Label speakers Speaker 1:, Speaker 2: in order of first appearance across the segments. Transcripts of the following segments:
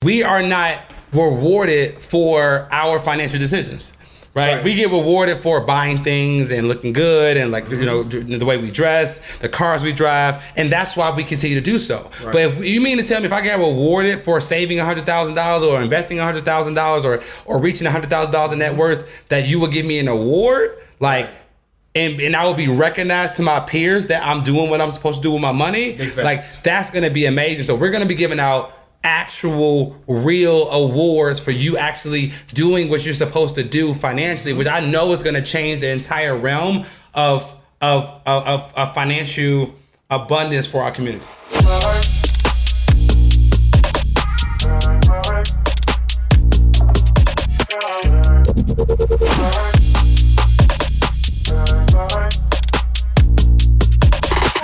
Speaker 1: we are not rewarded for our financial decisions. Right? We get rewarded for buying things and looking good and like, you know, the way we dress, the cars we drive, and that's why we continue to do so. Right. But if you mean to tell me if I get rewarded for saving $100,000 or investing $100,000 or reaching $100,000 in net worth, that you would give me an award, like, and I will be recognized to my peers that I'm doing what I'm supposed to do with my money, like, that's going to be amazing. So we're going to be giving out actual real awards for you actually doing what you're supposed to do financially, which I know is going to change the entire realm of financial abundance for our community.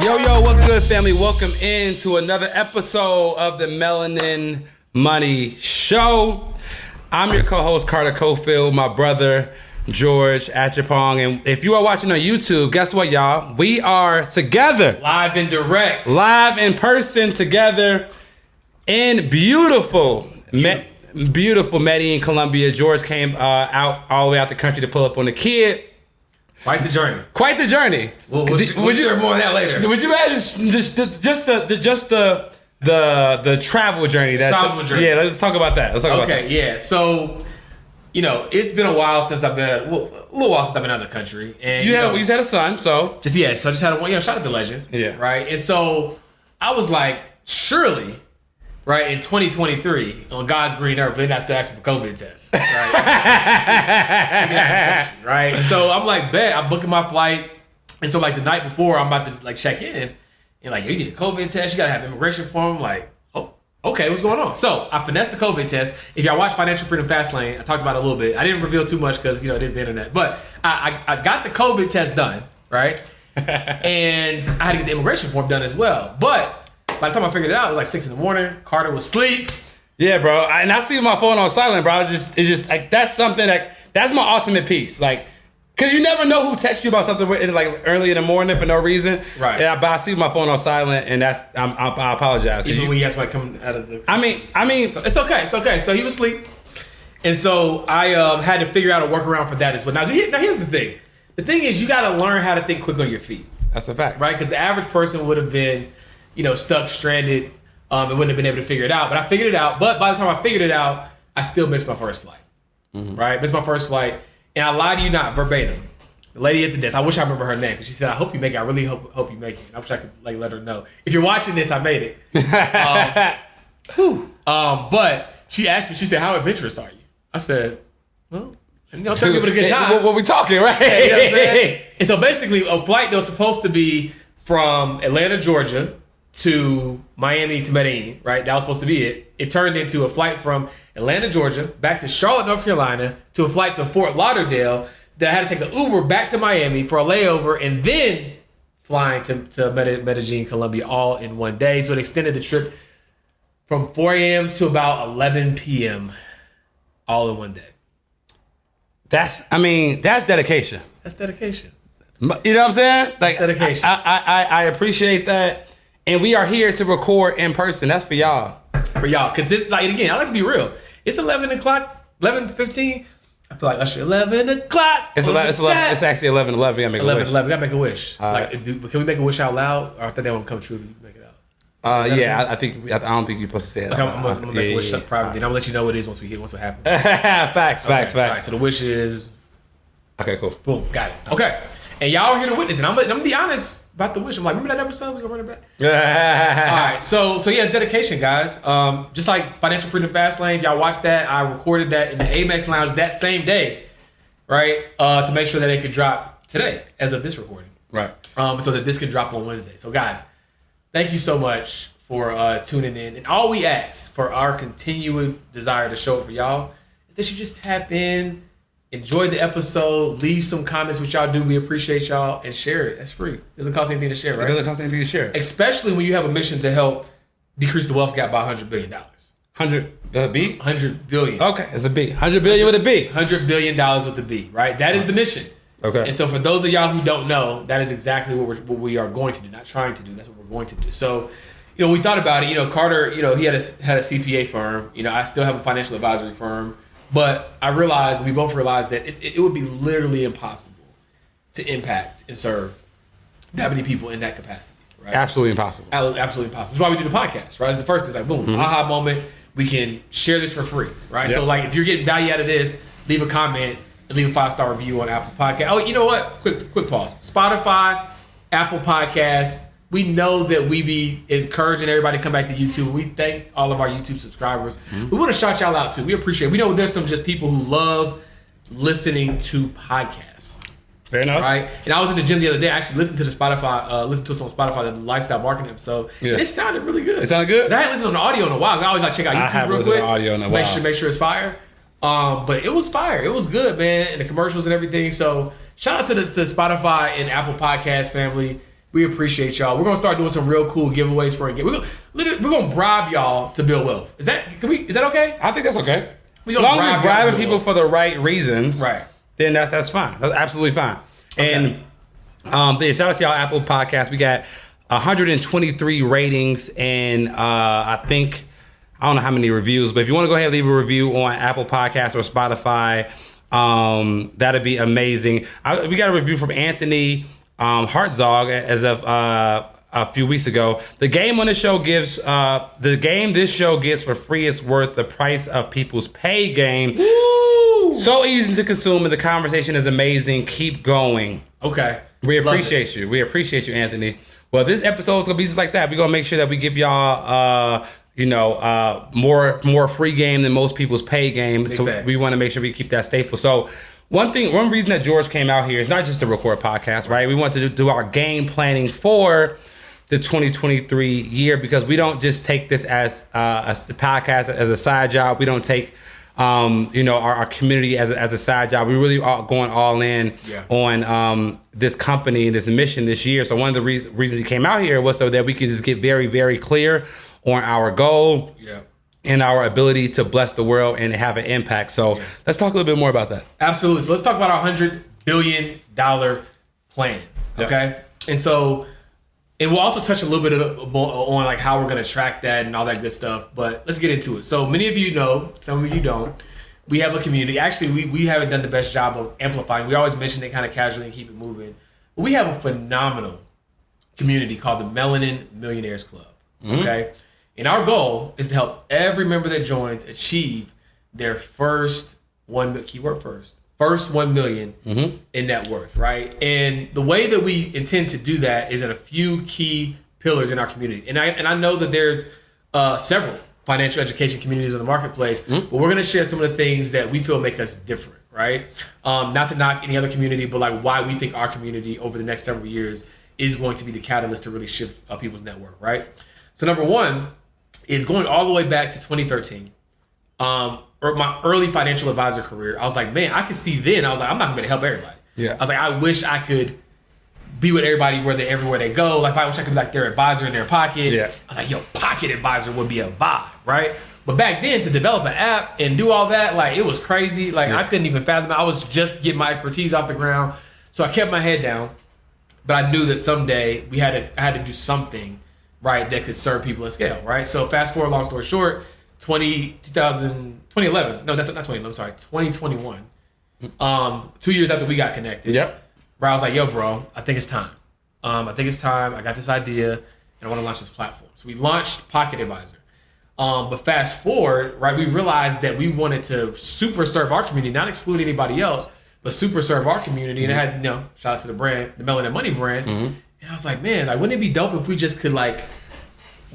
Speaker 1: Yo, what's good, family? Welcome into another episode of the Melanin Money Show. I'm your co-host, Carter Cofield, my brother, George Achapong. And if you are watching on YouTube, guess what, y'all? We are together.
Speaker 2: Live and direct.
Speaker 1: Live in person together in beautiful Medellin, Colombia. George came out all the way out the country to pull up on the kid.
Speaker 2: Quite the journey.
Speaker 1: We'll
Speaker 2: share more of that later.
Speaker 1: Would you imagine just the travel journey?
Speaker 2: Travel journey.
Speaker 1: Yeah, let's talk about that.
Speaker 2: Okay, yeah. So, you know, it's been a while since I've been, a little while since I've been out of the country. And
Speaker 1: you just had a son, so.
Speaker 2: So I just had one, shout out to Legend.
Speaker 1: Yeah.
Speaker 2: Right? And so I was like, surely, right, in 2023, on God's green earth, they're not still asking for COVID tests. Right? Right? So I'm like, bet, I'm booking my flight. And so like the night before, I'm about to like check in. And like, you need a COVID test, you gotta have immigration form. I'm like, oh, okay, what's going on? So I finessed the COVID test. If y'all watch Financial Freedom Fastlane, I talked about it a little bit. I didn't reveal too much because, you know, it is the internet. But I got the COVID test done, right? And I had to get the immigration form done as well. But by the time I figured it out, it was like 6 a.m. Carter was asleep.
Speaker 1: Yeah, bro. And I see my phone on silent, bro. It's just like, that's something that's my ultimate piece. Like, cause you never know who texts you about something like early in the morning for no reason.
Speaker 2: Right.
Speaker 1: But I see my phone on silent, and I apologize.
Speaker 2: Even when you guys might come out of the.
Speaker 1: I mean,
Speaker 2: so it's okay. It's okay. So he was asleep, and so I had to figure out a workaround for that as well. Now here's the thing. The thing is, you got to learn how to think quick on your feet.
Speaker 1: That's a fact,
Speaker 2: right? Because the average person would have been, you know, stuck, stranded, and wouldn't have been able to figure it out. But I figured it out. But by the time I figured it out, I still missed my first flight. Mm-hmm. Right? Missed my first flight. And I lied to you not verbatim. The lady at the desk, I wish I remember her name, because she said, I hope you make it. I really hope you make it. I wish I could like let her know. If you're watching this, I made it. But she asked me, she said, how adventurous are you? I said, well, you know, 30 people a good time.
Speaker 1: What we talking, right?
Speaker 2: Yeah, you know what I'm saying? And so basically, a flight that was supposed to be from Atlanta, Georgia to Miami to Medellin, right? That was supposed to be it. It turned into a flight from Atlanta, Georgia, back to Charlotte, North Carolina, to a flight to Fort Lauderdale that I had to take an Uber back to Miami for a layover and then flying to Medellin, Colombia, all in one day. So it extended the trip from 4 a.m. to about 11 p.m. all in one day.
Speaker 1: That's dedication.
Speaker 2: That's dedication.
Speaker 1: You know what I'm saying? Like,
Speaker 2: that's dedication.
Speaker 1: I appreciate that. And we are here to record in person. That's for y'all.
Speaker 2: For y'all. Because this, like, again, I like to be real. It's 11 o'clock, 11:15. I feel like Usher, 11 o'clock.
Speaker 1: It's actually 11:11. We gotta make a wish.
Speaker 2: 11. We gotta make a wish. Can we make a wish out loud? Or I think that won't come true if you make it out.
Speaker 1: Yeah, I don't think you're supposed to say it.
Speaker 2: I'm gonna make a wish privately, and I'm gonna let you know what it is once what happens.
Speaker 1: Facts.
Speaker 2: All right, so the wish is.
Speaker 1: Okay, cool.
Speaker 2: Boom, got it. Okay, and y'all are here to witness it. I'm gonna be honest about the wish. I'm like, remember that episode? We gonna run it back. All right, so yeah, it's dedication, guys. Just like Financial Freedom Fastlane, y'all watched that. I recorded that in the Amex Lounge that same day, right? To make sure that it could drop today, as of this recording,
Speaker 1: right?
Speaker 2: So that this could drop on Wednesday. So, guys, thank you so much for tuning in. And all we ask for our continued desire to show it for y'all is that you just tap in, enjoy the episode, leave some comments, which y'all do. We appreciate y'all, and share it. That's free. Doesn't cost anything to share, right?
Speaker 1: It doesn't cost anything to share.
Speaker 2: Especially when you have a mission to help decrease the wealth gap by $100 billion.
Speaker 1: 100, the B?
Speaker 2: 100 billion.
Speaker 1: Okay, it's a B. 100 billion with a B.
Speaker 2: $100 billion with a B, right? That is the mission.
Speaker 1: Okay.
Speaker 2: And so for those of y'all who don't know, that is exactly what we are going to do. Not trying to do. That's what we're going to do. So we thought about it. Carter, he had a CPA firm. I still have a financial advisory firm. But we both realized that it would be literally impossible to impact and serve that many people in that capacity. Right?
Speaker 1: Absolutely impossible.
Speaker 2: Absolutely impossible. Which is why we do the podcast, right? It's the first thing. It's like, boom, aha moment. We can share this for free, right? Yep. So, like, if you're getting value out of this, leave a comment and leave a 5-star review on Apple Podcast. Oh, you know what? Quick pause. Spotify, Apple Podcasts. We know that we be encouraging everybody to come back to YouTube. We thank all of our YouTube subscribers. We want to shout y'all out too. We appreciate it. We know there's some just people who love listening to podcasts.
Speaker 1: Fair enough.
Speaker 2: Right? And I was in the gym the other day. I actually listened to us on Spotify, the lifestyle marketing episode. Yeah. It sounded really good.
Speaker 1: It sounded good?
Speaker 2: I hadn't listened on the audio in a while. I always check out YouTube real quick.
Speaker 1: Audio in a while.
Speaker 2: Make sure it's fire. But it was fire. It was good, man. And the commercials and everything. So shout out to the Spotify and Apple Podcast family. We appreciate y'all. We're gonna start doing some real cool giveaways for a game. We're gonna bribe y'all to build wealth. Is that okay?
Speaker 1: I think that's okay. As long as you're bribing people for the right reasons,
Speaker 2: right?
Speaker 1: Then that's fine. That's absolutely fine. Okay. And shout out to y'all Apple Podcasts. We got 123 ratings and I don't know how many reviews, but if you want to go ahead and leave a review on Apple Podcasts or Spotify, that'd be amazing. We got a review from Anthony Hartzog as of a few weeks ago. The game this show gives for free is worth the price of people's pay game. Woo! So easy to consume and the conversation is amazing. Keep going.
Speaker 2: Okay.
Speaker 1: We appreciate you. We appreciate you, Anthony. Well, this episode is gonna be just like that. We're gonna make sure that we give y'all more free game than most people's pay game. Big so facts. We want to make sure we keep that staple. So one reason that George came out here is not just to record podcasts, right? We want to do our game planning for the 2023 year because we don't just take this as a podcast as a side job. We don't take our community as a side job. We really are going all in on this company, this mission this year. So one of the reasons he came out here was so that we can just get very, very clear on our goal. Yeah. And our ability to bless the world and have an impact. So let's talk a little bit more about that.
Speaker 2: Absolutely. So let's talk about our $100 billion plan. Okay. And we'll also touch a little bit on like how we're going to track that and all that good stuff. But let's get into it. So many of you know, some of you don't. We have a community. Actually, we haven't done the best job of amplifying. We always mention it kind of casually and keep it moving. But we have a phenomenal community called the Melanin Millionaires Club. Okay. And our goal is to help every member that joins achieve their first 1 million in net worth, right? And the way that we intend to do that is in a few key pillars in our community. And I know that there's several financial education communities in the marketplace, but we're going to share some of the things that we feel make us different, right? Not to knock any other community, but like why we think our community over the next several years is going to be the catalyst to really shift people's net worth, right? So number one is going all the way back to 2013, or my early financial advisor career. I was like, man, I could see then. I was like, I'm not gonna be able to help everybody. Yeah. I was like, I wish I could be with everybody everywhere they go. Like, I wish I could be like their advisor in their pocket. Yeah. I was like, yo, pocket advisor would be a vibe, right? But back then, to develop an app and do all that, like, it was crazy. Like, I couldn't even fathom it. I was just getting my expertise off the ground. So I kept my head down, but I knew that someday I had to do something, right, that could serve people at scale, right? So fast forward, long story short, 2011. No, that's not 2011. I'm sorry, 2021. 2 years after we got connected. Yep. Where I was like, yo, bro, I think it's time. I got this idea, and I want to launch this platform. So we launched Pocket Advisor. But fast forward, right, we realized that we wanted to super serve our community, not exclude anybody else, but super serve our community. And it had, shout out to the brand, the Melanin Money brand. And I was like, man, like, wouldn't it be dope if we just could like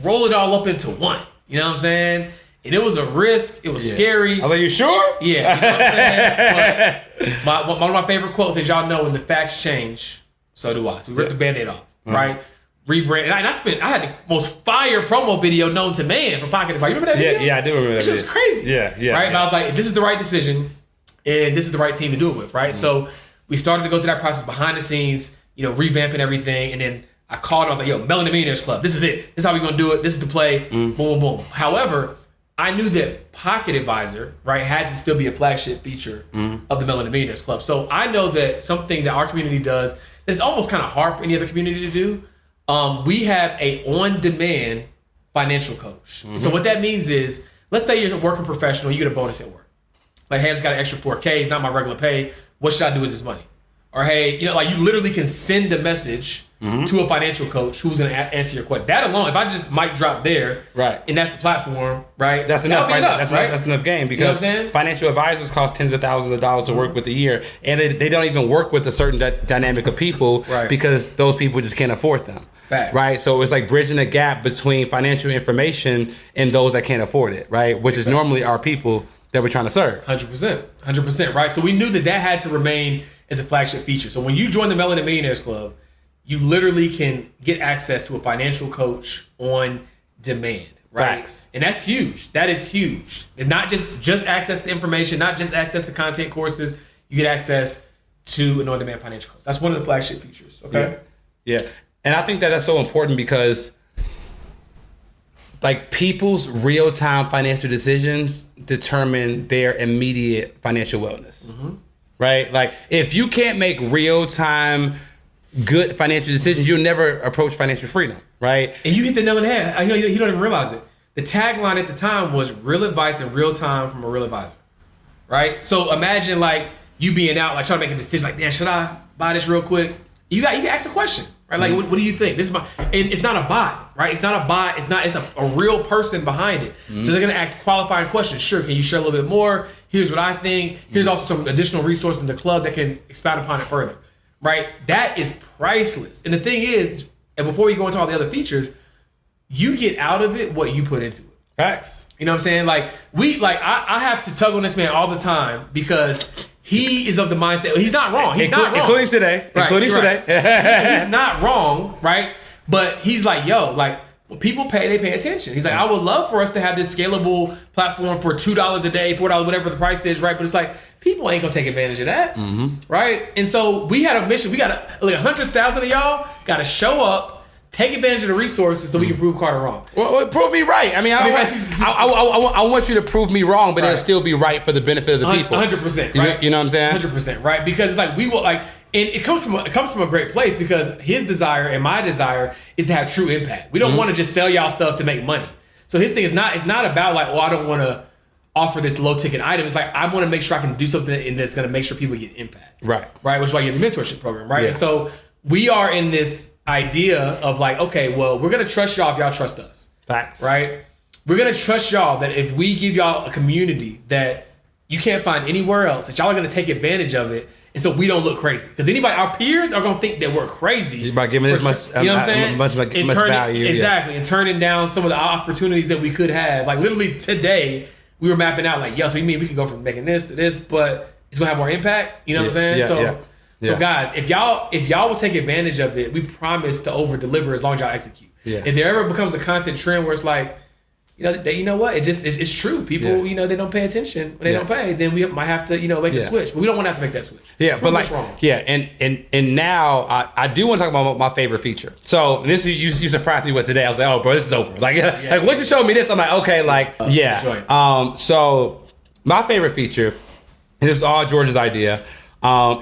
Speaker 2: roll it all up into one? You know what I'm saying? And it was a risk. It was scary.
Speaker 1: I was like, you sure?
Speaker 2: Yeah. You know what I'm saying? But one of my favorite quotes is, y'all know when the facts change, so do I. So we ripped the Band-Aid off, right? Rebrand. And I had the most fire promo video known to man for Pocket Advisor. You remember that video?
Speaker 1: Yeah, I do remember that video.
Speaker 2: It was crazy.
Speaker 1: Yeah.
Speaker 2: Right? But I was like, this is the right decision, and this is the right team to do it with, right? So we started to go through that process behind the scenes, revamping everything, and then I called and I was like, yo, Melanin Millionaires Club, this is it. This is how we're going to do it. This is the play. Boom, boom. However, I knew that Pocket Advisor, right, had to still be a flagship feature of the Melanin Millionaires Club. So I know that something that our community does that is almost kind of hard for any other community to do, we have a on-demand financial coach. So what that means is, let's say you're a working professional, you get a bonus at work. Like, hey, I just got an extra $4K, it's not my regular pay. What should I do with this money? Or hey, like you literally can send a message to a financial coach who's going to answer your question. That alone, if I just mic drop there,
Speaker 1: right,
Speaker 2: and that's the platform, right?
Speaker 1: That's enough, right? That's enough game, because financial advisors cost tens of thousands of dollars to work with a year, and they don't even work with a certain dynamic of people, because those people just can't afford them.
Speaker 2: Facts.
Speaker 1: Right, so it's like bridging the gap between financial information and those that can't afford it, right? Which is normally our people that we're trying to serve.
Speaker 2: 100%, right? So we knew that had to remain as a flagship feature. So when you join the Melanin Millionaires Club, you literally can get access to a financial coach on demand, right?
Speaker 1: Facts.
Speaker 2: And that's huge. That is huge. It's not just access to information, not just access to content courses. You get access to an on-demand financial coach. That's one of the flagship features, okay?
Speaker 1: Yeah. And I think that that's so important, because like people's real-time financial decisions determine their immediate financial wellness, right? Like if you can't make real-time good financial decisions, you'll never approach financial freedom, right?
Speaker 2: And you hit the nail on the head. I know you don't even realize it. The tagline at the time was real advice in real time from a real advisor, right? So imagine like you being out, like trying to make a decision, like, damn, should I buy this real quick? You can ask a question, right? Like, what do you think? This is and it's not a bot, right? It's not a bot. It's a real person behind it. So they're gonna ask qualifying questions. Sure, can you share a little bit more? Here's what I think. Here's also some additional resources in the club that can expound upon it further, right? That is priceless. And the thing is, and before we go into all the other features, you get out of it what you put into it.
Speaker 1: Facts.
Speaker 2: You know what I'm saying? Like I have to tug on this man all the time, because he is of the mindset. He's not wrong. He's not wrong.
Speaker 1: Including today.
Speaker 2: Right,
Speaker 1: including today.
Speaker 2: He's not wrong, right? But he's like, yo, like when people pay, they pay attention. He's like, I would love for us to have this scalable platform for $2 a day, $4, whatever the price is, right? But it's like, people ain't gonna take advantage of that, right? And so we had a mission. We got like 100,000 of y'all got to show up, take advantage of the resources so we can prove Carter wrong.
Speaker 1: Well, prove me right. I mean, I want you to prove me wrong, but it'll still be right for the benefit of the people.
Speaker 2: 100%, right?
Speaker 1: You know what I'm saying?
Speaker 2: 100%, right? Because it's like we will like, and it comes from a great place, because his desire and my desire is to have true impact. We don't want to just sell y'all stuff to make money. So his thing is not about like, oh, I don't want to offer this low ticket item. It's like, I want to make sure I can do something that's going to make sure people get impact. Right. Which is why you have the mentorship program, right? Yeah. And so we are in this idea of like, okay, well, we're going to trust y'all if y'all trust us.
Speaker 1: Facts.
Speaker 2: Right? We're going to trust y'all that if we give y'all a community that you can't find anywhere else, that y'all are going to take advantage of it. And so we don't look crazy. Because our peers are going to think that we're crazy.
Speaker 1: By giving this much,
Speaker 2: you know what I'm saying?
Speaker 1: much value.
Speaker 2: Exactly. And turning down some of the opportunities that we could have. Like literally today, we were mapping out like, yo, so you mean we can go from making this to this, but it's going to have more impact? You know what I'm saying? So guys, if y'all will take advantage of it, we promise to over deliver as long as y'all execute. Yeah. If there ever becomes a constant trend where it's like, you know what, it's true. People, they don't pay attention when they don't pay. Then we might have to, make a switch. But we don't want to have to make that switch.
Speaker 1: Yeah, but like, wrong. Yeah, and now I do want to talk about my favorite feature. So this you surprised me with today. I was like, oh, bro, this is over. Like once you showed me this, I'm like, okay, so my favorite feature, and this was all George's idea,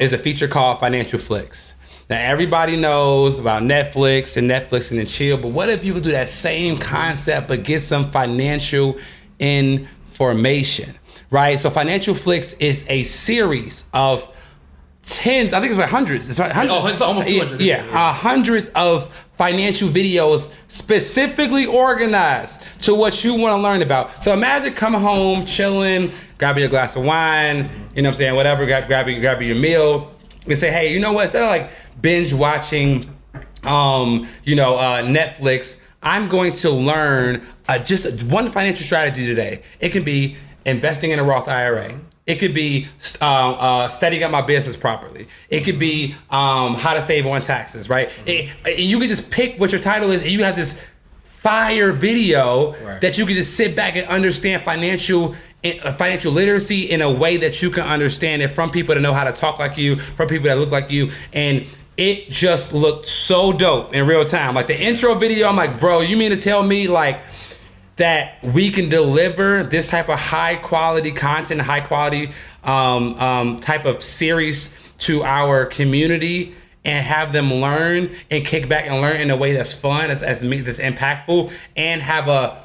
Speaker 1: is a feature called Financial Flicks. Now, everybody knows about Netflix and chill, but what if you could do that same concept but get some financial information, right? So Financial Flicks is a series of tens, I think it's about hundreds. It's hundreds.
Speaker 2: It's almost 200.
Speaker 1: Hundreds of financial videos specifically organized to what you want to learn about. So imagine coming home, chilling, grabbing your glass of wine, you know what I'm saying, whatever, grabbing your meal, and say, hey, you know what, instead of like binge watching, Netflix, I'm going to learn just one financial strategy today. It can be investing in a Roth IRA. It could be setting up my business properly. It could be how to save on taxes, right? You can just pick what your title is, and you have this fire video that you can just sit back and understand financial literacy in a way that you can understand it, from people that know how to talk like you, from people that look like you. And it just looked so dope in real time. Like the intro video, I'm like, bro, you mean to tell me like that we can deliver this type of high quality content, high quality type of series to our community and have them learn and kick back and learn in a way that's fun, that's impactful, and have a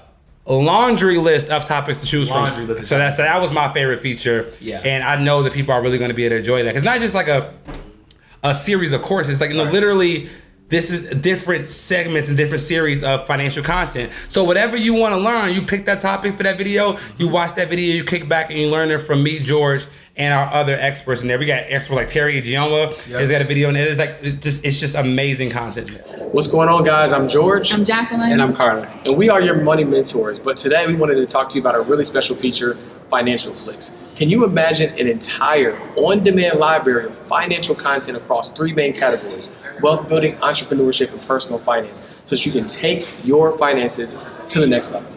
Speaker 1: laundry list of topics to choose from. So that was my favorite feature.
Speaker 2: Yeah.
Speaker 1: And I know that people are really going to be able to enjoy that. It's not just like a series of courses. Like, literally, this is different segments and different series of financial content. So whatever you want to learn, you pick that topic for that video, you watch that video, you kick back and you learn it from me, George, and our other experts in there. We got experts like Terry Gioma. He's got a video in there. It's just amazing content.
Speaker 3: What's going on, guys? I'm George.
Speaker 4: I'm Jacqueline.
Speaker 1: And I'm Carter.
Speaker 3: And we are your money mentors. But today we wanted to talk to you about a really special feature, Financial Flicks. Can you imagine an entire on-demand library of financial content across 3 main categories: wealth building, entrepreneurship, and personal finance, so that you can take your finances to the next level?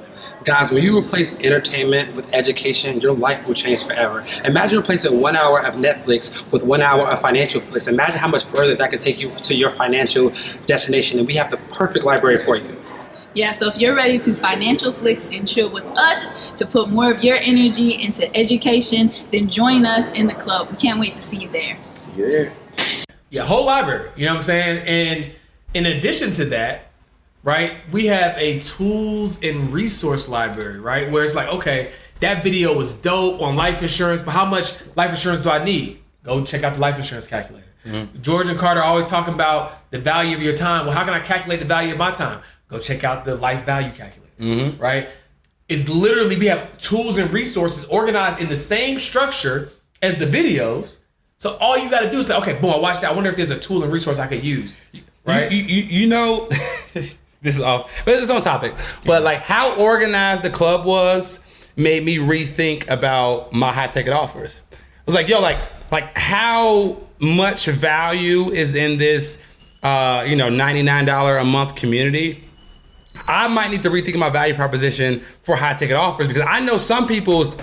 Speaker 1: Guys, when you replace entertainment with education, your life will change forever. Imagine replacing 1 hour of Netflix with 1 hour of Financial Flicks. Imagine how much further that could take you to your financial destination. And we have the perfect library for you.
Speaker 4: Yeah, so if you're ready to Financial Flicks and chill with us to put more of your energy into education, then join us in the club. We can't wait to see you there.
Speaker 3: See you there.
Speaker 2: Yeah, whole library. You know what I'm saying? And in addition to that, right, we have a tools and resource library, right? Where it's like, okay, that video was dope on life insurance, but how much life insurance do I need? Go check out the life insurance calculator. Mm-hmm. George and Carter are always talking about the value of your time. Well, how can I calculate the value of my time? Go check out the life value calculator, right? It's literally, we have tools and resources organized in the same structure as the videos. So all you got to do is say, okay, boom, I watched that. I wonder if there's a tool and resource I could use, right?
Speaker 1: You know, this is off, but it's on topic. But like how organized the club was made me rethink about my high ticket offers. I was like, yo, like how much value is in this, $99 a month community? I might need to rethink my value proposition for high ticket offers, because I know some people's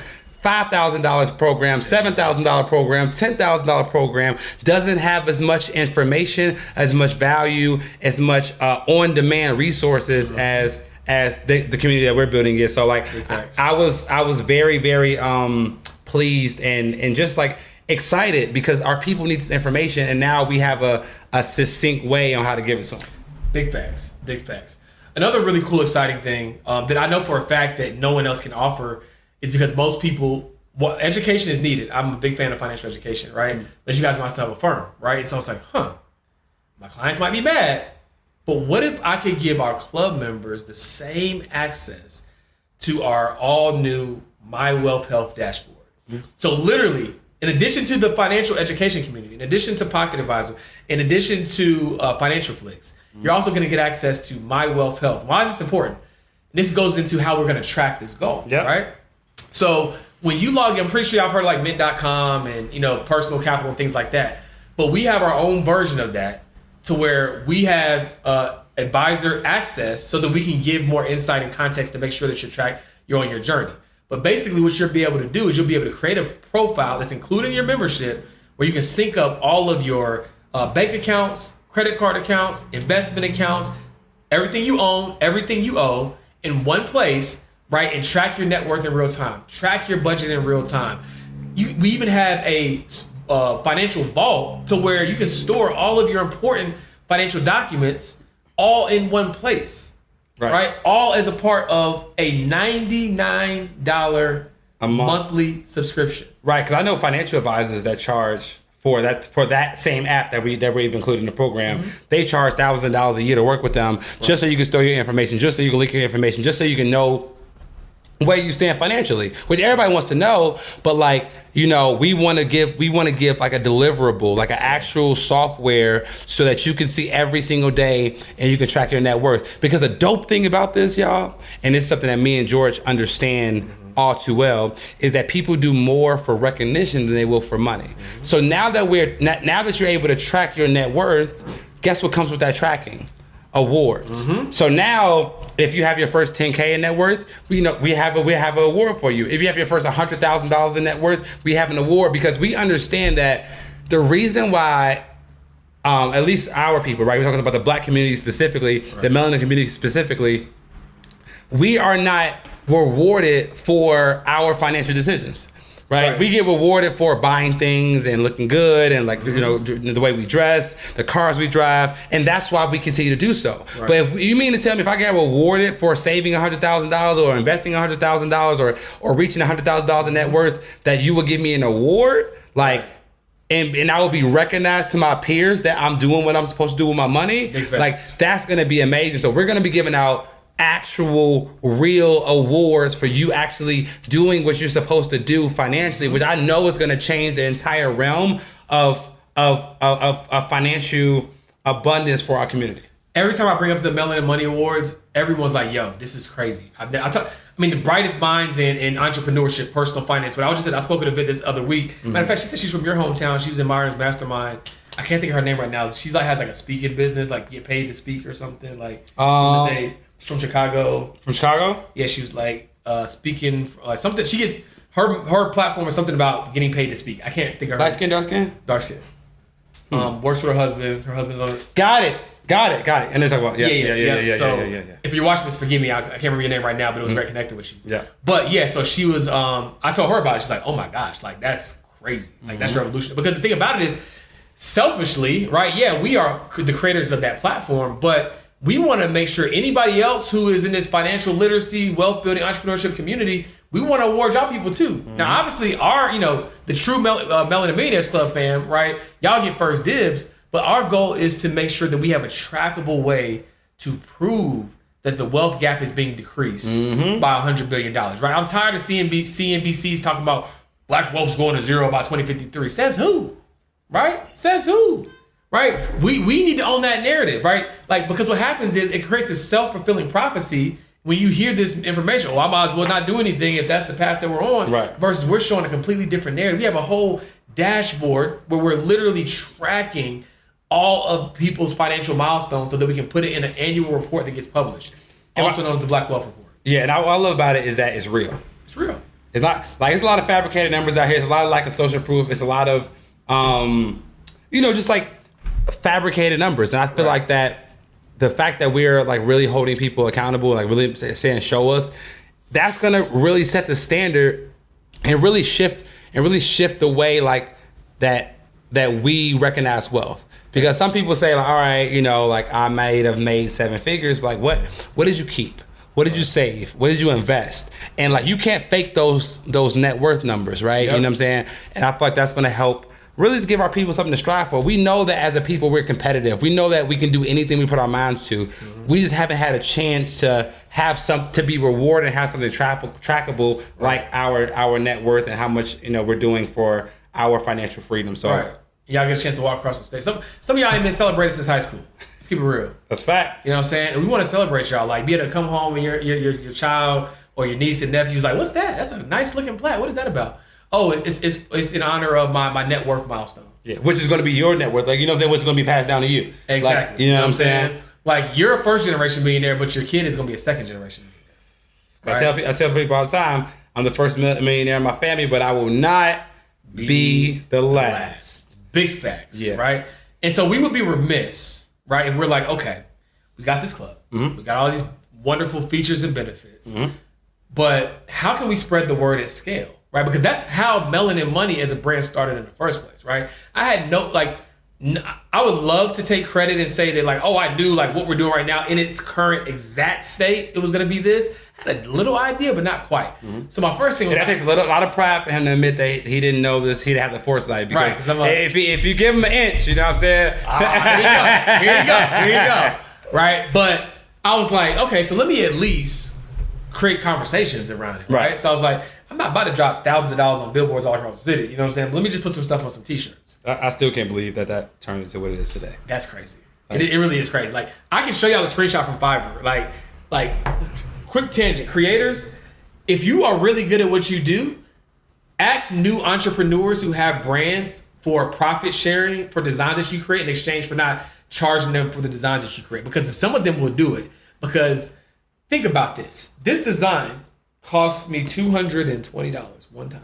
Speaker 1: $5,000 program, $7,000 program, $10,000 program doesn't have as much information, as much value, as much on-demand resources as the community that we're building is. So like I was very, very pleased and just like excited, because our people need this information, and now we have a succinct way on how to give it to them.
Speaker 2: Big facts. Another really cool, exciting thing that I know for a fact that no one else can offer is because most people, education is needed. I'm a big fan of financial education, right? But you guys must have a firm, right? So it's like, my clients might be mad, but what if I could give our club members the same access to our all new My Wealth Health dashboard? So literally, in addition to the financial education community, in addition to Pocket Advisor, in addition to Financial Flicks, you're also going to get access to My Wealth Health. Why is this important? This goes into how we're going to track this goal, right? So when you log in, I'm pretty sure y'all heard like Mint.com and Personal Capital and things like that. But we have our own version of that, to where we have advisor access so that we can give more insight and context to make sure that you're on your journey. But basically what you'll be able to do is you'll be able to create a profile that's included in your membership, where you can sync up all of your bank accounts, credit card accounts, investment accounts, everything you own, everything you owe in one place, right? And track your net worth in real time, track your budget in real time. We even have a financial vault to where you can store all of your important financial documents all in one place, right? All as a part of a $99 a monthly subscription.
Speaker 1: Right, because I know financial advisors that charge for that same app that we've included in the program. They charge $1,000 a year to work with them, just so you can store your information, just so you can link your information, just so you can know where you stand financially, which everybody wants to know. But we want to give like a deliverable, like an actual software, so that you can see every single day and you can track your net worth. Because the dope thing about this, y'all, and it's something that me and George understand all too well, is that people do more for recognition than they will for money. So now that you're able to track your net worth, guess what comes with that tracking? Awards. So now, if you have your first 10K in net worth, we have an award for you. If you have your first $100,000 in net worth, we have an award, because we understand that the reason why, at least our people, right? We're talking about the Black community specifically, the Melanin community specifically. We are not rewarded for our financial decisions. right? We get rewarded for buying things and looking good and like, you know, the way we dress, the cars we drive. And that's why we continue to do so. Right. But if you mean to tell me if I get rewarded for saving $100,000 or investing $100,000 or reaching $100,000 in net worth, that you would give me an award, like, and I will be recognized to my peers that I'm doing what I'm supposed to do with my money, like, that's going to be amazing. So we're going to be giving out actual real awards for you actually doing what you're supposed to do financially, which I know is going to change the entire realm of financial abundance for our community.
Speaker 2: Every time I bring up the Melanin Money Awards, everyone's like, yo, this is crazy. I mean, the brightest minds in entrepreneurship, personal finance. But I spoke at a event this other week. Matter of fact, she said she's from your hometown. She was in Myron's mastermind. I can't think of her name right now. She's like has like a speaking business, like get paid to speak or something. Like from Chicago.
Speaker 1: From Chicago?
Speaker 2: Yeah, she was like speaking something. She gets her platform is something about getting paid to speak. I can't think of her.
Speaker 1: Light skin, dark skin?
Speaker 2: Dark skin. Works with her husband. Her husband's on it.
Speaker 1: Got it. And they talk about yeah.
Speaker 2: So if you're watching this, forgive me. I can't remember your name right now, but it was very connected with you.
Speaker 1: Yeah.
Speaker 2: But yeah, so she was. I told her about it. She's like, oh my gosh, like that's crazy. Like that's revolutionary. Because the thing about it is, selfishly, right? Yeah, we are the creators of that platform, but we want to make sure anybody else who is in this financial literacy, wealth building, entrepreneurship community, we want to award y'all people too. Now, obviously, our the true Melanin Millionaires Club fam, right? Y'all get first dibs. But our goal is to make sure that we have a trackable way to prove that the wealth gap is being decreased by $100 billion, right? I'm tired of CNBC's talking about black wealth's going to zero by 2053. Says who, right? Says who, right? We need to own that narrative, right? Like, because what happens is it creates a self-fulfilling prophecy when you hear this information. Oh, I might as well not do anything if that's the path that we're on,
Speaker 1: right?
Speaker 2: Versus we're showing a completely different narrative. We have a whole dashboard where we're literally tracking all of people's financial milestones so that we can put it in an annual report that gets published, also known as the Black Wealth Report.
Speaker 1: Yeah, and what I love about it is that it's real.
Speaker 2: It's real.
Speaker 1: It's not like it's a lot of fabricated numbers out here. It's a lot of lack of social proof. It's a lot of, just like fabricated numbers. And I feel like that the fact that we're like really holding people accountable, like really saying show us, that's gonna really set the standard and really shift the way like that we recognize wealth. Because some people say, like, all right, like I might have made 7 figures, but like what did you keep? What did you save? What did you invest? And like you can't fake those net worth numbers, right? Yep. You know what I'm saying? And I feel like that's gonna help really just give our people something to strive for. We know that as a people we're competitive. We know that we can do anything we put our minds to. We just haven't had a chance to have to be rewarded and have something trackable like our net worth and how much we're doing for our financial freedom. So.
Speaker 2: Right. Y'all get a chance to walk across the stage. Some of y'all ain't been celebrated since high school. Let's keep it real.
Speaker 1: That's fact.
Speaker 2: You know what I'm saying? And we want to celebrate y'all. Like, be able to come home and your child or your niece and nephew's like, what's that? That's a nice looking plaque. What is that about? Oh, it's in honor of my net worth milestone.
Speaker 1: Yeah, which is going to be your net worth. Like, you know what I'm saying? What's going to be passed down to you.
Speaker 2: Exactly.
Speaker 1: Like, you know what I'm saying?
Speaker 2: Like, you're a first generation millionaire, but your kid is going to be a second generation millionaire. Right?
Speaker 1: I tell people all the time, I'm the first millionaire in my family, but I will not be the last.
Speaker 2: Big facts, right? And so we would be remiss, right, if we're like, okay, we got this club. We got all these wonderful features and benefits. But how can we spread the word at scale, right? Because that's how Melanin Money as a brand started in the first place, right? I had I would love to take credit and say that like, oh, I knew like what we're doing right now in its current exact state, it was going to be this. I had a little idea, but not quite. So my first thing was...
Speaker 1: that takes a lot of pride for him to admit that he didn't know this. He'd have the foresight. Because if you give him an inch, you know what I'm saying?
Speaker 2: Here you go. Right? But I was like, okay, so let me at least create conversations around it, right? So I was like, I'm not about to drop thousands of dollars on billboards all across the city. You know what I'm saying? Let me just put some stuff on some t-shirts.
Speaker 1: I still can't believe that turned into what it is today.
Speaker 2: That's crazy. Like, it really is crazy. Like, I can show y'all the screenshot from Fiverr. Like, quick tangent. Creators, if you are really good at what you do, ask new entrepreneurs who have brands for profit sharing for designs that you create in exchange for not charging them for the designs that you create. Because some of them will do it. Because think about this. This design cost me $220 one time.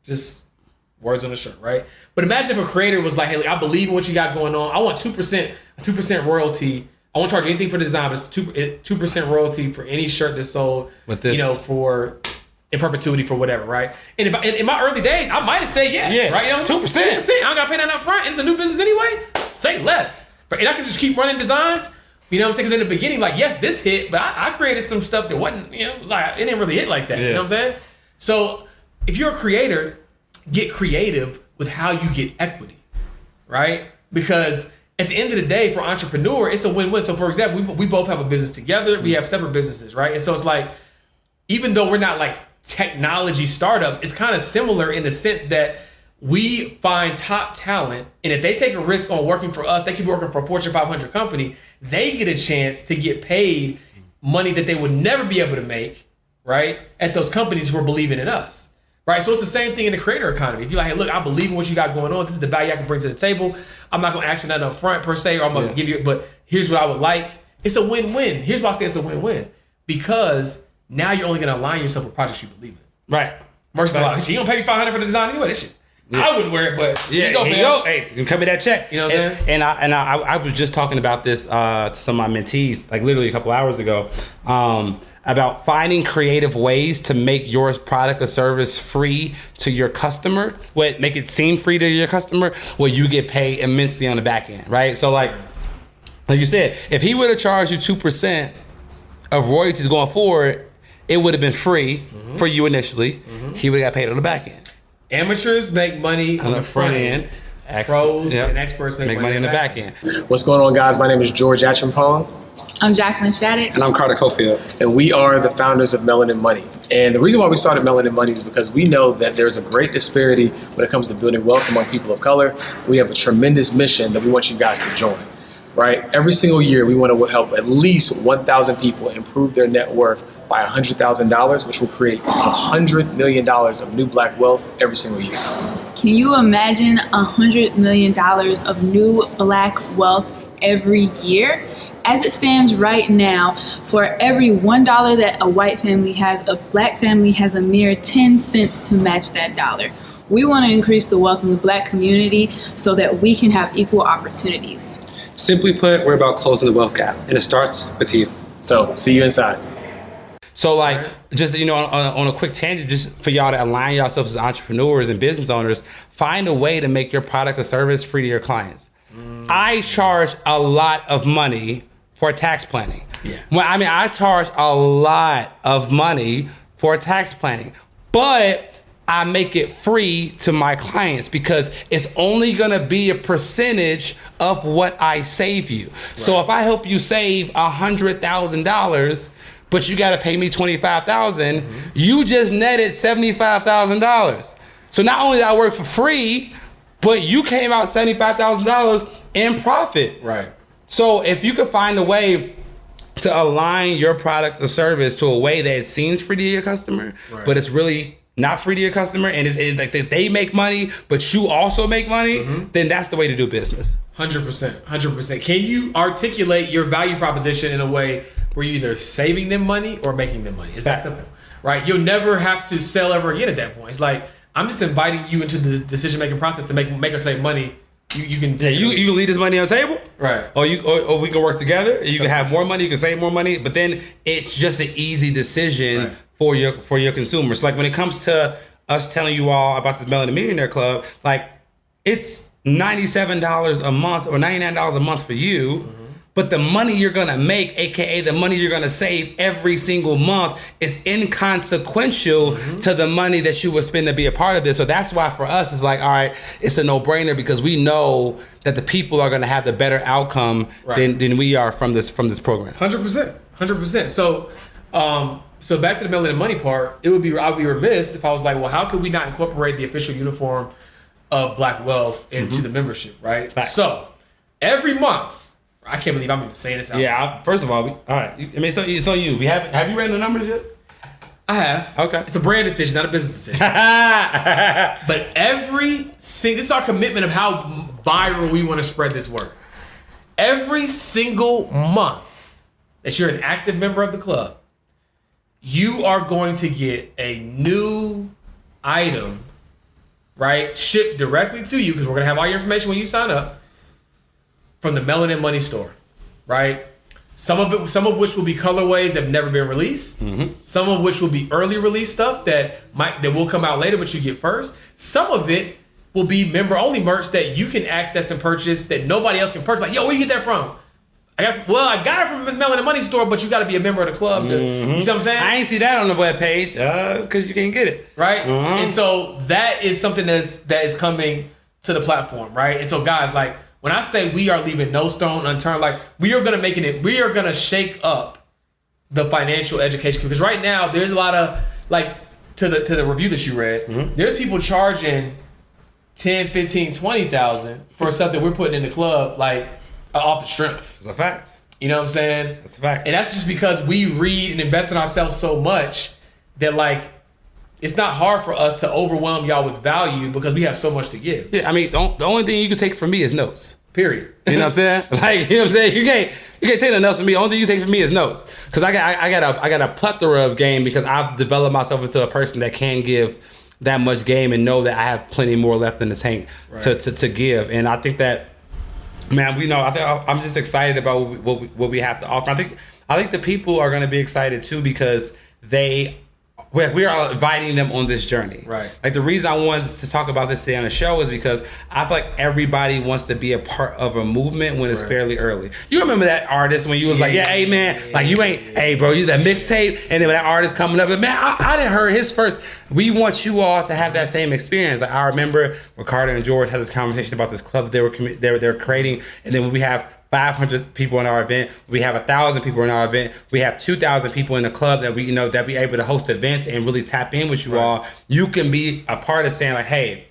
Speaker 2: Just words on the shirt, right? But imagine if a creator was like, hey, I believe in what you got going on. I want 2% royalty. I won't charge anything for the design, but it's 2% royalty for any shirt that's sold,
Speaker 1: with this,
Speaker 2: for in perpetuity for whatever, right? And if in my early days, I might have said yes, right?
Speaker 1: 2%.
Speaker 2: I don't got to pay that up front. It's a new business anyway. Say less. And I can just keep running designs. You know what I'm saying? Because in the beginning, like, yes, this hit, but I created some stuff that wasn't, it was like, it didn't really hit like that. You know what I'm saying? So if you're a creator, get creative with how you get equity, right? Because at the end of the day, for entrepreneur, it's a win-win. So for example, we both have a business together. We have separate businesses, right? And so it's like, even though we're not like technology startups, it's kind of similar in the sense that we find top talent, and if they take a risk on working for us, they keep working for a Fortune 500 company, they get a chance to get paid money that they would never be able to make, right, at those companies who are believing in us, right? So it's the same thing in the creator economy. If you're like, hey, look, I believe in what you got going on. This is the value I can bring to the table. I'm not going to ask for nothing up front per se, or I'm going to give you, but here's what I would like. It's a win-win. Here's why I say it's a win-win. Because now you're only going to align yourself with projects you believe in.
Speaker 1: Right.
Speaker 2: Versus like, she going to pay me $500 for the design anyway. This shit. I wouldn't wear it, but
Speaker 1: here you go. Hey, you can cut me that check.
Speaker 2: You know what I'm saying?
Speaker 1: And I was just talking about this to some of my mentees, like literally a couple hours ago, about finding creative ways to make your product or service free to your customer. Make it seem free to your customer, where you get paid immensely on the back end, right? So like you said, if he would have charged you 2% of royalties going forward, it would have been free for you initially. He would have got paid on the back end.
Speaker 2: Amateurs make money on the front end. Pros and experts make money on the back end.
Speaker 3: What's going on, guys? My name is George Acheampong.
Speaker 4: I'm Jacqueline Shattuck.
Speaker 1: And I'm Carter Cofield.
Speaker 3: And we are the founders of Melanin Money. And the reason why we started Melanin Money is because we know that there's a great disparity when it comes to building wealth among people of color. We have a tremendous mission that we want you guys to join. Right? Every single year, we want to help at least 1,000 people improve their net worth by $100,000, which will create $100 million of new black wealth every single year.
Speaker 4: Can you imagine $100 million of new black wealth every year? As it stands right now, for every $1 that a white family has, a black family has a mere 10 cents to match that dollar. We want to increase the wealth in the black community so that we can have equal opportunities.
Speaker 5: Simply put, we're about closing the wealth gap, and it starts with you.
Speaker 3: So, see you inside.
Speaker 1: So like, just, on a quick tangent, just for y'all to align yourselves as entrepreneurs and business owners, find a way to make your product or service free to your clients. I charge a lot of money for tax planning. Well, I charge a lot of money for tax planning, but I make it free to my clients because it's only gonna be a percentage of what I save you. Right. So if I help you save $100,000, but you gotta pay me $25,000, you just netted $75,000. So not only did I work for free, but you came out $75,000 in profit.
Speaker 2: Right.
Speaker 1: So if you could find a way to align your products or service to a way that it seems free to your customer, but it's really not free to your customer, and it's like they make money, but you also make money, then that's the way to do business.
Speaker 2: 100%. Can you articulate your value proposition in a way where you're either saving them money or making them money? It's that simple, right? You'll never have to sell ever again at that point. It's like, I'm just inviting you into the decision-making process to make us save money. You can
Speaker 1: you can leave this money on the table,
Speaker 2: right?
Speaker 1: Or we can work together. You can have more money, you can save more money, but then it's just an easy decision for your consumers. Like when it comes to us telling you all about this Melanin Millionaire Club, like it's $97 a month or $99 a month for you, but the money you're gonna make, aka the money you're gonna save every single month, is inconsequential to the money that you would spend to be a part of this. So that's why for us it's like, all right, it's a no-brainer because we know that the people are gonna have the better outcome than we are from this program.
Speaker 2: 100%. So back to the Melanin Money part, I'd be remiss if I was like, well, how could we not incorporate the official uniform of Black Wealth into the membership, right?
Speaker 1: Facts.
Speaker 2: So every month, I can't believe I'm even saying this out.
Speaker 1: Yeah, first of all, all right. It's on you. Have you ran the numbers yet?
Speaker 2: I have.
Speaker 1: Okay.
Speaker 2: It's a brand decision, not a business decision. But this is our commitment of how viral we want to spread this word. Every single month that you're an active member of the club, you are going to get a new item, right, shipped directly to you, because we're going to have all your information when you sign up, from the Melanin Money store, right? Some of which will be colorways that have never been released.
Speaker 1: Mm-hmm.
Speaker 2: Some of which will be early release stuff that will come out later, but you get first. Some of it will be member only merch that you can access and purchase that nobody else can purchase. Like, yo, where you get that from? I got it from the Melanin Money store, but you got to be a member of the club. You see what I'm saying?
Speaker 1: I ain't see that on the webpage because you can't get it.
Speaker 2: Right? And so that is something that is coming to the platform, right? And so guys, like when I say we are leaving no stone unturned, like we are going to shake up the financial education, because right now there's a lot of like to the review that you read, there's people charging 10, 15, 20,000 for stuff that we're putting in the club, like off the strength.
Speaker 1: It's a fact.
Speaker 2: You know what I'm saying?
Speaker 1: That's a fact.
Speaker 2: And that's just because we read and invest in ourselves so much that like it's not hard for us to overwhelm y'all with value because we have so much to give.
Speaker 1: Yeah, I mean, the only thing you can take from me is notes.
Speaker 2: Period.
Speaker 1: You know what I'm saying? Like, you know what I'm saying? You can't take the notes from me. The only thing you take from me is notes. Because I got a plethora of game because I've developed myself into a person that can give that much game and know that I have plenty more left in the tank to give. And I think that, man, I'm just excited about what we have to offer. I think the people are going to be excited too because we are inviting them on this journey.
Speaker 2: Right.
Speaker 1: Like the reason I wanted to talk about this today on the show is because I feel like everybody wants to be a part of a movement when it's fairly early. You remember that artist when you was hey man, like you ain't, hey bro, you that mixtape, and then when that artist coming up, and man, I didn't heard his first. We want you all to have that same experience. Like I remember Ricardo and George had this conversation about this club they were creating, and then when we have 500 people in our event, we have 1,000 people in our event, we have 2,000 people in the club that we able to host events and really tap in with you all. You can be a part of saying like, hey,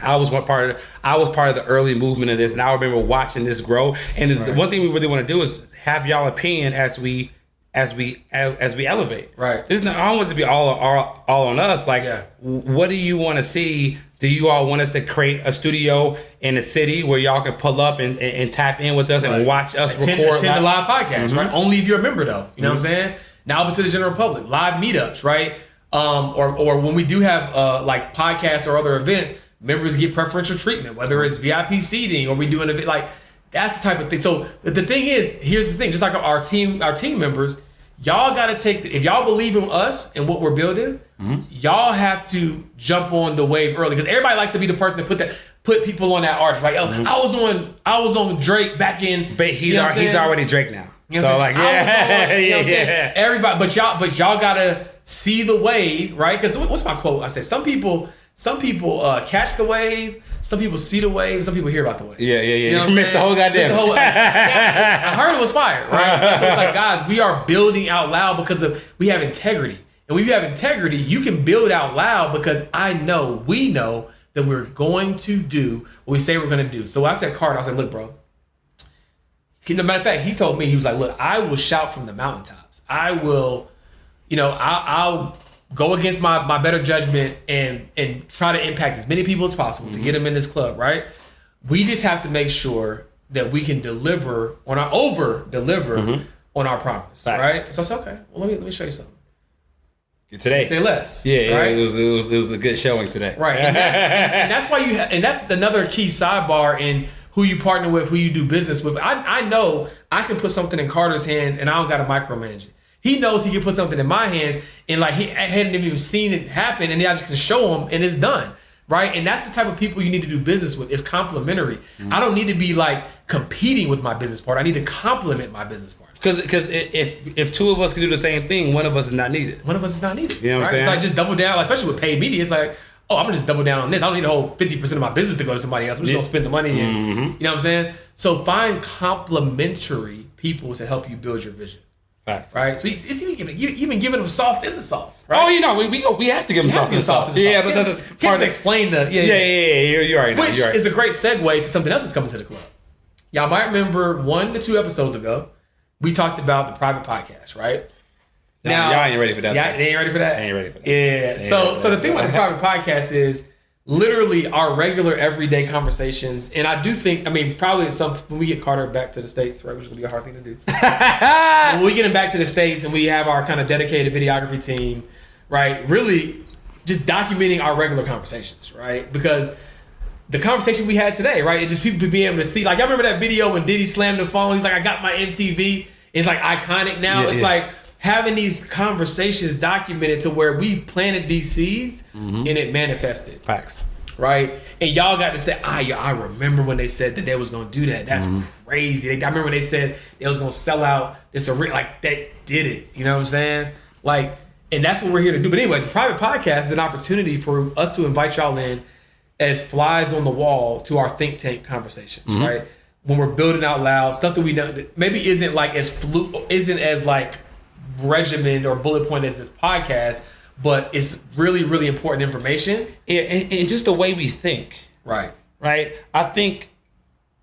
Speaker 1: I was part of the early movement of this, and I remember watching this grow. And the one thing we really want to do is have y'all opinion as we elevate.
Speaker 2: Right.
Speaker 1: I don't want it to be all on us. Like, what do you want to see? Do you all want us to create a studio in the city where y'all can pull up and tap in with us and watch us record?
Speaker 2: Attend the live podcast, right? Only if you're a member, though. You know what I'm saying? Now open to the general public. Live meetups, right? Or when we do have like podcasts or other events, members get preferential treatment, whether it's VIP seating or we do an event. Like that's the type of thing. So the thing is, here's the thing: just like our team members, y'all got to take if y'all believe in us and what we're building, y'all have to jump on the wave early, because everybody likes to be the person to put people on that artist. Like, I was on Drake back in,
Speaker 1: but he's already Drake now.
Speaker 2: You know so like everybody, but y'all gotta see the wave, right? Because what's my quote? I said some people catch the wave. Some people see the wave, some people hear about the wave.
Speaker 1: Yeah.
Speaker 2: You know
Speaker 1: You missed the whole goddamn.
Speaker 2: I heard it was fire, right? So it's like, guys, we are building out loud because we have integrity. And when you have integrity, you can build out loud because we know that we're going to do what we say we're going to do. So I said, Carter, I said, look, bro. As a matter of fact, he told me, he was like, look, I will shout from the mountaintops. I will, I'll go against my better judgment and try to impact as many people as possible to get them in this club, right? We just have to make sure that we can deliver on our on our promise,
Speaker 1: Facts.
Speaker 2: right? So I said, okay, well let me show you something.
Speaker 1: Today,
Speaker 2: say less.
Speaker 1: Yeah,
Speaker 2: right?
Speaker 1: It was a good showing today,
Speaker 2: right? And that's why and that's another key sidebar in who you partner with, who you do business with. I know I can put something in Carter's hands and I don't got to micromanage it. He knows he can put something in my hands and like he hadn't even seen it happen, and then I just can show him and it's done, right? And that's the type of people you need to do business with. It's complementary. I don't need to be like competing with my business partner. I need to complement my business partner.
Speaker 1: Because if two of us can do the same thing, one of us is not needed.
Speaker 2: One of us is not needed.
Speaker 1: You know what I'm saying?
Speaker 2: It's like just double down, especially with paid media. It's like, oh, I'm gonna just double down on this. I don't need to hold 50% of my business to go to somebody else. I'm just gonna spend the money and you know what I'm saying? So find complementary people to help you build your vision.
Speaker 1: Facts.
Speaker 2: Right? So it's even giving them sauce in the sauce. Right?
Speaker 1: Oh, we have to give them sauce in the sauce. Yeah, but that's part of
Speaker 2: explain the
Speaker 1: You're right.
Speaker 2: Which is a great segue to something else that's coming to the club. Y'all might remember 1 to 2 episodes ago, we talked about the private podcast, right?
Speaker 1: Now y'all ain't ready for that.
Speaker 2: Yeah, they ain't ready for that.
Speaker 1: Ain't ready for that.
Speaker 2: Yeah. So the thing about the private podcast is literally our regular everyday conversations, and I do think, probably when we get Carter back to the States, right, which is gonna be a hard thing to do. When we get him back to the States and we have our kind of dedicated videography team, right, really just documenting our regular conversations, right, because the conversation we had today, right, it just people being able to see, like, y'all remember that video when Diddy slammed the phone? He's like, I got my MTV. It's like iconic now.
Speaker 1: Yeah,
Speaker 2: it's like having these conversations documented to where we planted these seeds and it manifested.
Speaker 1: Facts.
Speaker 2: Right? And y'all got to say, I remember when they said that they was going to do that. That's crazy. I remember when they said they was going to sell out this arena. Like, they did it. You know what I'm saying? Like, and that's what we're here to do. But anyways, a private podcast is an opportunity for us to invite y'all in as flies on the wall to our think tank conversations, right? When we're building out loud, stuff that we know that maybe isn't like isn't as like regimented or bullet point as this podcast, but it's really, really important information.
Speaker 1: And just the way we think.
Speaker 2: Right.
Speaker 1: I think,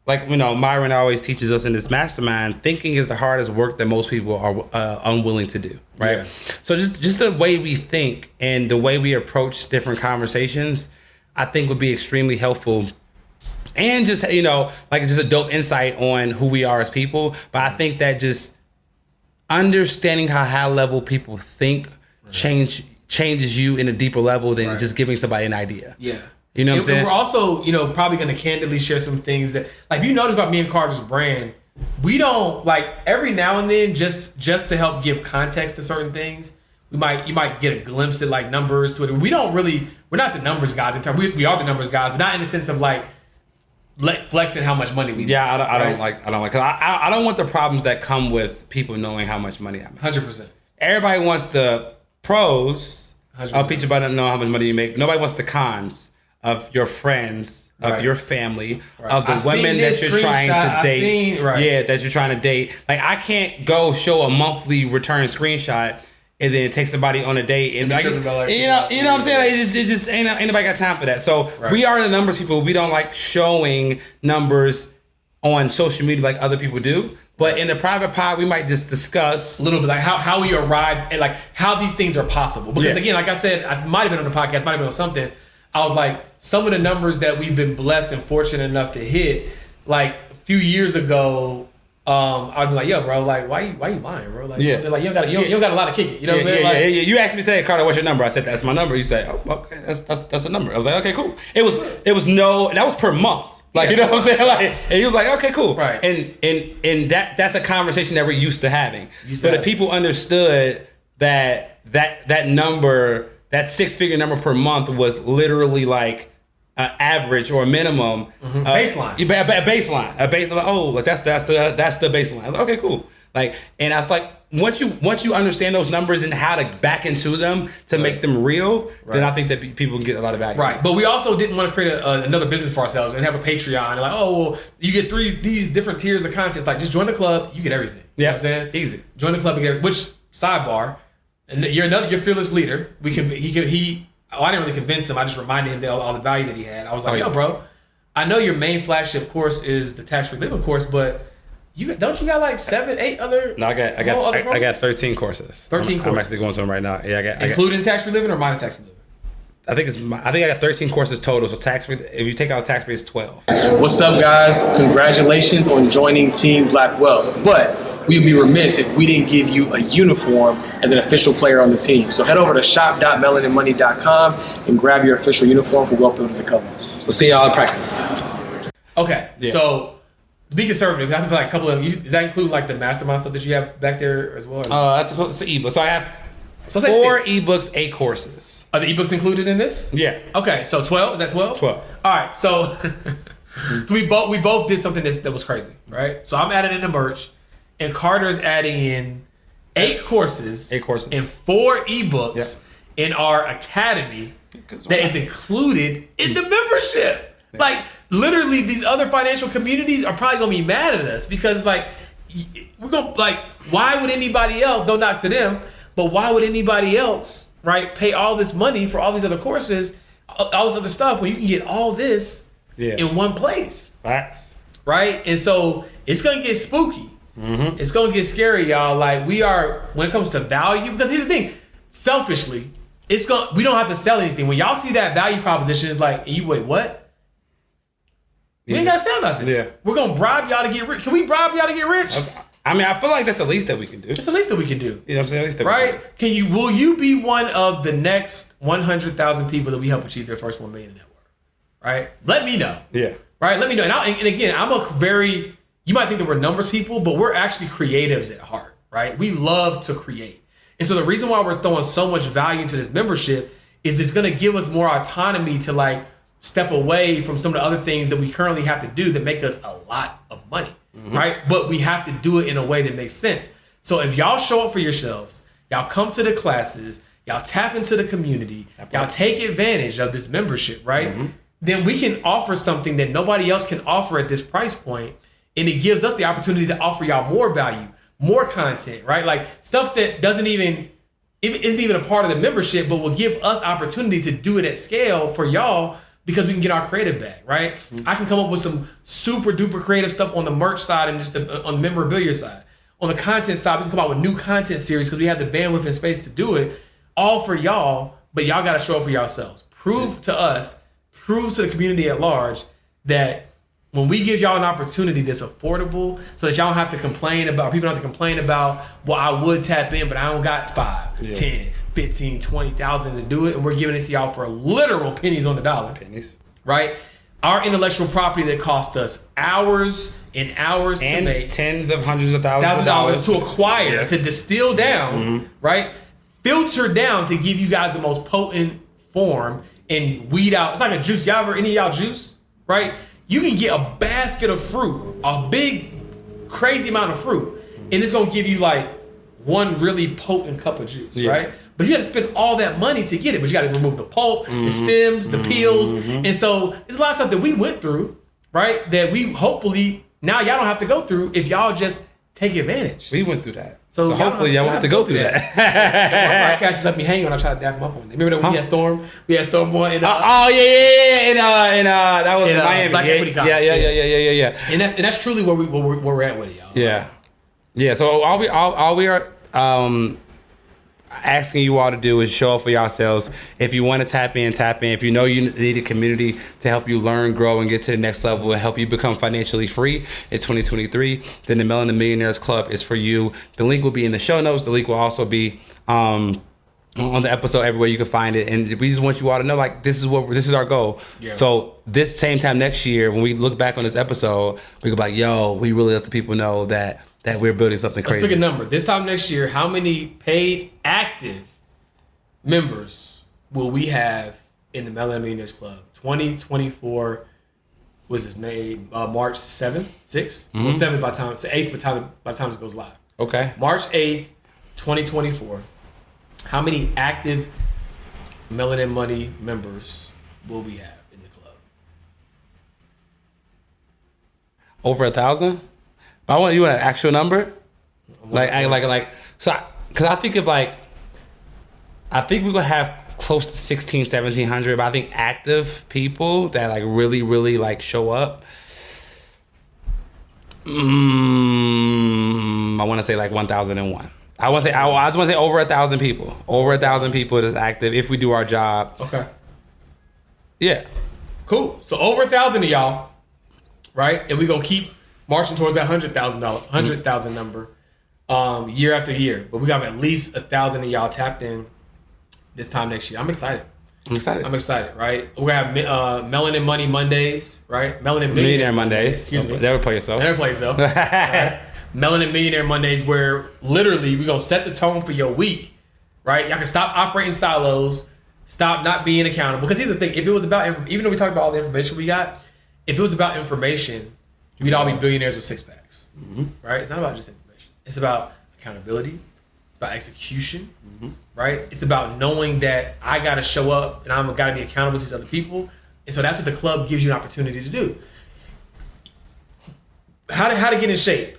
Speaker 1: like, Myron always teaches us in this mastermind, thinking is the hardest work that most people are unwilling to do, right? Yeah. So just the way we think and the way we approach different conversations, I think would be extremely helpful. And just, like just a dope insight on who we are as people. But I think that just understanding how high level people think changes you in a deeper level than just giving somebody an idea.
Speaker 2: Yeah.
Speaker 1: You know what I'm saying?
Speaker 2: We're also, probably going to candidly share some things that, like, if you notice about me and Carter's brand, we don't, like, every now and then, just to help give context to certain things, you might get a glimpse at, like, numbers to it. We're not the numbers guys. We are the numbers guys, but not in the sense of, like, flexing how much money we make.
Speaker 1: Yeah, I don't like, cause I don't want the problems that come with people knowing how much money I make.
Speaker 2: 100%.
Speaker 1: Everybody wants the pros 100%. Of people about knowing how much money you make. Nobody wants the cons of your friends, of your family, of the women that you're trying to date. Yeah, that you're trying to date. Like, I can't go show a monthly return screenshot and then take somebody on a date and like, you know what I'm saying? Like, it just ain't nobody got time for that. So we are the numbers people. We don't like showing numbers on social media like other people do. But in the private pod, we might just discuss
Speaker 2: a little bit like how we arrived and like how these things are possible. Because again, like I said, I might have been on the podcast, might have been on something. I was like, some of the numbers that we've been blessed and fortunate enough to hit, like a few years ago, I'd be like, yo, bro, like, why you lying, bro? Like, you don't got a lot of kick it. You know what I'm saying?
Speaker 1: Yeah. You asked me, say, Carter, what's your number? I said, that's my number. You say, oh, okay, that's a number. I was like, okay, cool. It was that was per month. Like, you know what I'm saying? Like, and he was like, okay, cool.
Speaker 2: Right.
Speaker 1: And that's a conversation that we're used to having. So that people understood that number, that 6-figure number per month was literally like an average or a minimum
Speaker 2: baseline.
Speaker 1: A baseline. Oh, like that's the baseline. Like, okay, cool. Like, and I feel like once you understand those numbers and how to back into them to make them real, then I think that people can get a lot of value.
Speaker 2: Right. But we also didn't want to create another business for ourselves and have a Patreon. And like, oh, well, you get these different tiers of content. It's like, just join the club, you get everything. You know what I'm saying?
Speaker 1: Easy.
Speaker 2: Join the club and get everything. Which, sidebar, and you're fearless leader. I didn't really convince him. I just reminded him of all the value that he had. I was like, yo, bro, I know your main flagship course is the tax-free living course, but don't you got like 7, 8 other?
Speaker 1: No, I got 13 courses.
Speaker 2: 13 courses.
Speaker 1: I'm actually going to them right now. Yeah,
Speaker 2: including tax-free living or minus tax-free living?
Speaker 1: I think I got 13 courses total. So tax-free, if you take out tax-free, it's 12.
Speaker 3: What's up, guys? Congratulations on joining Team Black Wealth. But we'd be remiss if we didn't give you a uniform as an official player on the team. So head over to shop.melaninmoney.com and grab your official uniform for Wealth Builders Academy. We'll see y'all in practice.
Speaker 2: Okay, so be conservative. I feel like a couple of does that include like the mastermind stuff that you have back there as well?
Speaker 1: That's an ebook. So I have 4 ebooks, 8 courses.
Speaker 2: Are the ebooks included in this?
Speaker 1: Yeah.
Speaker 2: Okay, so 12. Is that 12?
Speaker 1: 12.
Speaker 2: All right, so we both did something that was crazy, right? So I'm adding in the merch. And Carter is adding in 8 courses.
Speaker 1: 8 courses.
Speaker 2: And 4 ebooks in our academy that is included in the membership. Yeah. Like, literally, these other financial communities are probably going to be mad at us because, like, we're going to, like, why would anybody else, don't knock to them, but why would anybody else, right, pay all this money for all these other courses, all this other stuff when you can get all this in one place?
Speaker 1: Facts.
Speaker 2: Right? And so it's going to get spooky. Mm-hmm. It's gonna get scary, y'all. Like, we are, when it comes to value, because here's the thing, selfishly, we don't have to sell anything. When y'all see that value proposition, it's like, you wait, what? We ain't gotta sell nothing.
Speaker 1: Yeah.
Speaker 2: We're gonna bribe y'all to get rich. Can we bribe y'all to get rich?
Speaker 1: I mean, I feel like that's the least that we can do.
Speaker 2: It's the least that we can do.
Speaker 1: You know what I'm saying? At least that
Speaker 2: right? Will you be one of the next 100,000 people that we help achieve their first 1 million net worth? Right? Let me know.
Speaker 1: Yeah.
Speaker 2: Right? Let me know. And again, I'm a very you might think that we're numbers people, but we're actually creatives at heart, right? We love to create. And so the reason why we're throwing so much value into this membership is it's going to give us more autonomy to like step away from some of the other things that we currently have to do that make us a lot of money, right? But we have to do it in a way that makes sense. So if y'all show up for yourselves, y'all come to the classes, y'all tap into the community, y'all take advantage of this membership, right? Then we can offer something that nobody else can offer at this price point. And it gives us the opportunity to offer y'all more value, more content, right? Like stuff that isn't even a part of the membership, but will give us opportunity to do it at scale for y'all because we can get our creative back, right? I can come up with some super duper creative stuff on the merch side and just on the memorabilia side. On the content side, we can come out with new content series because we have the bandwidth and space to do it, all for y'all, but y'all got to show up for yourselves. Prove to us, prove to the community at large that when we give y'all an opportunity that's affordable so that y'all don't have to complain about, people don't have to complain about, well, I would tap in, but I don't got 5, 10, 15, 20,000 to do it. And we're giving it to y'all for literal pennies on the dollar.
Speaker 1: Pennies.
Speaker 2: Right? Our intellectual property that cost us hours and hours
Speaker 1: and
Speaker 2: to make.
Speaker 1: Tens of hundreds of thousands of dollars
Speaker 2: to acquire, to distill down, right? Filter down to give you guys the most potent form and weed out. It's like a juice. Y'all ever, any of y'all juice, right? You can get a basket of fruit, a big, crazy amount of fruit, and it's gonna give you like one really potent cup of juice, right? But you got to spend all that money to get it. But you got to remove the pulp, the stems, the peels, and so there's a lot of stuff that we went through, right? That we hopefully now y'all don't have to go through if y'all just take advantage.
Speaker 1: We went through that.
Speaker 2: So
Speaker 1: So hopefully y'all won't have to go through that.
Speaker 2: My podcast left me hanging when I tried to dap him up on it. Remember that we had Storm? We had Storm Boy in
Speaker 1: that was in Miami.
Speaker 2: Black Equity Con.
Speaker 1: Yeah.
Speaker 2: And that's truly where we're at with it, y'all.
Speaker 1: Yeah. So all we are asking you all to do is show up for yourselves. If you want to tap in. If you know you need a community to help you learn, grow, and get to the next level and help you become financially free in 2023, then the Melanin Millionaires Club is for you. The link will be in the show notes. The link will also be on the episode everywhere you can find it. And we just want you all to know, like, this is our goal. Yeah. So this same time next year, when we look back on this episode, we go like, yo, we really let the people know that we're building something crazy.
Speaker 2: Let's pick a number. This time next year, how many paid active members will we have in the Melanin Millionaires Club? 2024 was this made March 7th, 6th? Well, 7th by the time, it's the 8th by the time it goes live.
Speaker 1: Okay.
Speaker 2: March 8th, 2024. How many active Melanin Money members will we have in the club?
Speaker 1: Over 1,000? You want an actual number? Because I think we're gonna have close to 1,600, 1,700, but I think active people that like really, really like show up. I want to say like 1,001. I just want to say over 1,000 people. Over 1,000 people that's active if we do our job.
Speaker 2: Okay.
Speaker 1: Yeah.
Speaker 2: Cool. So over 1,000 of y'all, right? And we're gonna keep marching towards that $100,000 number year after year. But we got at least 1,000 of y'all tapped in this time next year. I'm excited, right? We're gonna have Melanin Money Mondays, right? Melanin
Speaker 1: Millionaire Mondays.
Speaker 2: Excuse me.
Speaker 1: Never play yourself.
Speaker 2: Right? Melanin Millionaire Mondays, where literally we're gonna set the tone for your week, right? Y'all can stop operating silos, stop not being accountable. Because here's the thing: if it was about, even though we talked about all the information we got, if it was about information, we'd all be billionaires with 6-packs, right? It's not about just information. It's about accountability. It's about execution, right? It's about knowing that I got to show up and I'm got to be accountable to these other people. And so that's what the club gives you an opportunity to do. How to get in shape?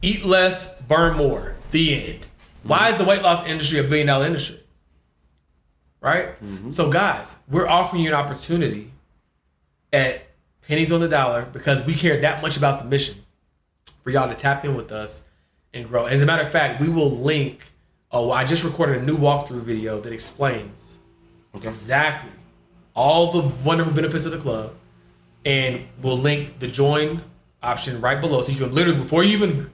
Speaker 2: Eat less, burn more. The end. Why is the weight loss industry a $1 billion industry? Right? So guys, we're offering you an opportunity at pennies on the dollar because we care that much about the mission for y'all to tap in with us and grow. As a matter of fact, we will link. I just recorded a new walkthrough video that explains exactly all the wonderful benefits of the club, and we'll link the join option right below, so you can literally before you even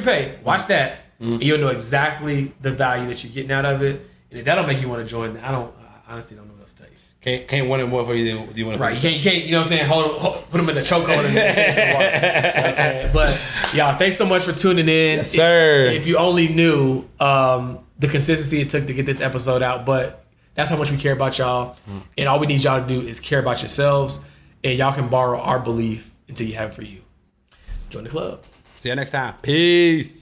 Speaker 2: pay, watch that, and you'll know exactly the value that you're getting out of it. And if that'll make you want to join, I honestly don't know what else to tell you.
Speaker 1: Can't want him more for you than you want him.
Speaker 2: Right, you can't, you know what I'm saying? Put him in the chokehold and take it to the water. You know what I'm saying? But y'all, thanks so much for tuning in.
Speaker 1: Yes, sir.
Speaker 2: If you only knew the consistency it took to get this episode out, but that's how much we care about y'all. And all we need y'all to do is care about yourselves, and y'all can borrow our belief until you have it for you. Join the club.
Speaker 1: See you next time. Peace.